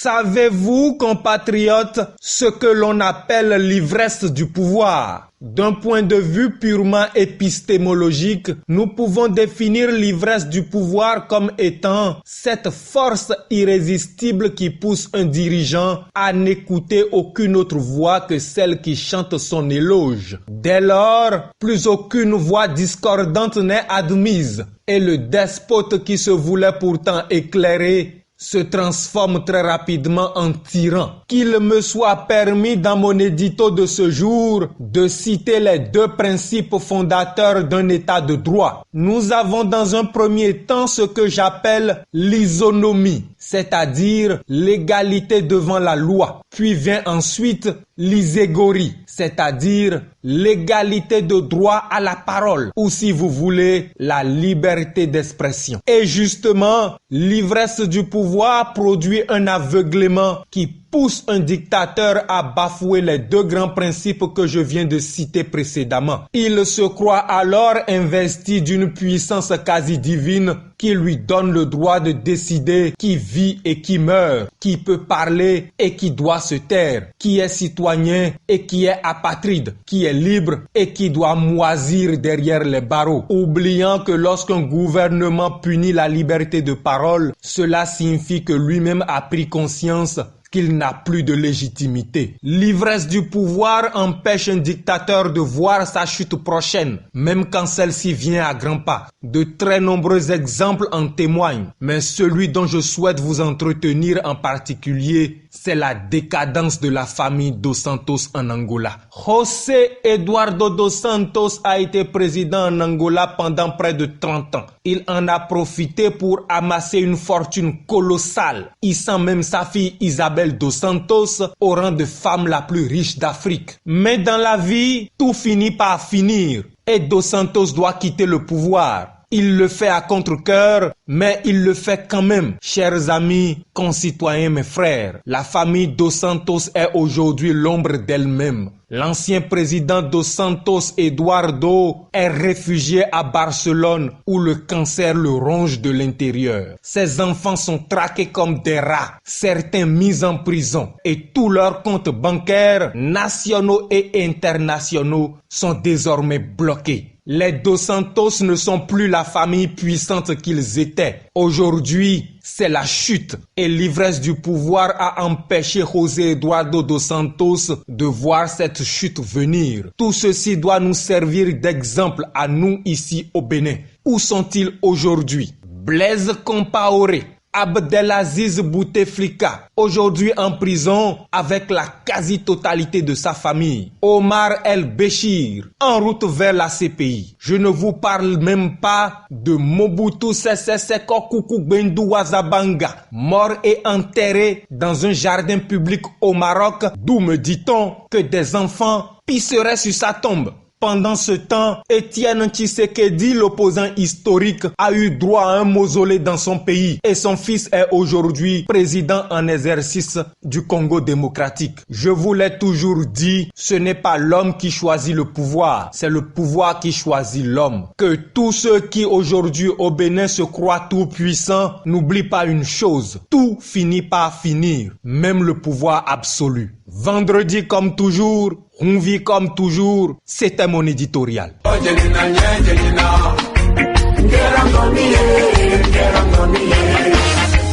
Savez-vous, compatriotes, ce que l'on appelle l'ivresse du pouvoir? D'un point de vue purement épistémologique, nous pouvons définir l'ivresse du pouvoir comme étant cette force irrésistible qui pousse un dirigeant à n'écouter aucune autre voix que celle qui chante son éloge. Dès lors, plus aucune voix discordante n'est admise, et le despote qui se voulait pourtant éclairé se transforme très rapidement en tyran. Qu'il me soit permis dans mon édito de ce jour de citer les deux principes fondateurs d'un état de droit. Nous avons dans un premier temps ce que j'appelle l'isonomie, c'est-à-dire l'égalité devant la loi. Puis vient ensuite l'iségorie, c'est-à-dire l'égalité de droit à la parole, ou si vous voulez, la liberté d'expression. Et justement, l'ivresse du pouvoir produit un aveuglement qui pousse un dictateur à bafouer les deux grands principes que je viens de citer précédemment. Il se croit alors investi d'une puissance quasi divine qui lui donne le droit de décider qui vit et qui meurt, qui peut parler et qui doit se taire, qui est citoyen et qui est apatride, qui est libre et qui doit moisir derrière les barreaux, oubliant que lorsqu'un gouvernement punit la liberté de parole, cela signifie que lui-même a pris conscience qu'il n'a plus de légitimité. L'ivresse du pouvoir empêche un dictateur de voir sa chute prochaine, même quand celle-ci vient à grands pas. De très nombreux exemples en témoignent, mais celui dont je souhaite vous entretenir en particulier, c'est la décadence de la famille Dos Santos en Angola. José Eduardo Dos Santos a été président en Angola pendant près de 30 ans. Il en a profité pour amasser une fortune colossale, hissant même sa fille Isabel Dos Santos au rang de femme la plus riche d'Afrique. Mais dans la vie, tout finit par finir et Dos Santos doit quitter le pouvoir. Il le fait à contre-cœur, mais il le fait quand même. Chers amis, concitoyens, mes frères, la famille Dos Santos est aujourd'hui l'ombre d'elle-même. L'ancien président Dos Santos, Eduardo, est réfugié à Barcelone où le cancer le ronge de l'intérieur. Ses enfants sont traqués comme des rats, certains mis en prison et tous leurs comptes bancaires, nationaux et internationaux, sont désormais bloqués. Les Dos Santos ne sont plus la famille puissante qu'ils étaient. Aujourd'hui, c'est la chute et l'ivresse du pouvoir a empêché José Eduardo Dos Santos de voir cette chute venir. Tout ceci doit nous servir d'exemple à nous ici au Bénin. Où sont-ils aujourd'hui? Blaise Compaoré, Abdelaziz Bouteflika, aujourd'hui en prison avec la quasi-totalité de sa famille. Omar El-Béchir, en route vers la CPI. Je ne vous parle même pas de Mobutu Sese Seko Kuku Gbendu Wazabanga, mort et enterré dans un jardin public au Maroc, d'où me dit-on que des enfants pisseraient sur sa tombe. Pendant ce temps, Étienne Tshisekedi, l'opposant historique, a eu droit à un mausolée dans son pays et son fils est aujourd'hui président en exercice du Congo démocratique. Je vous l'ai toujours dit, ce n'est pas l'homme qui choisit le pouvoir, c'est le pouvoir qui choisit l'homme. Que tous ceux qui aujourd'hui au Bénin se croient tout puissants n'oublient pas une chose, tout finit par finir, même le pouvoir absolu. Vendredi comme toujours, on vit comme toujours, c'était mon éditorial. Il y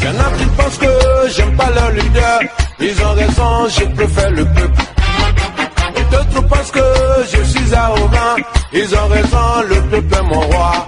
en a qui pensent que j'aime pas leur leader, ils ont raison, je préfère le peuple. Et d'autres pensent que je suis arrogant, ils ont raison, le peuple est mon roi.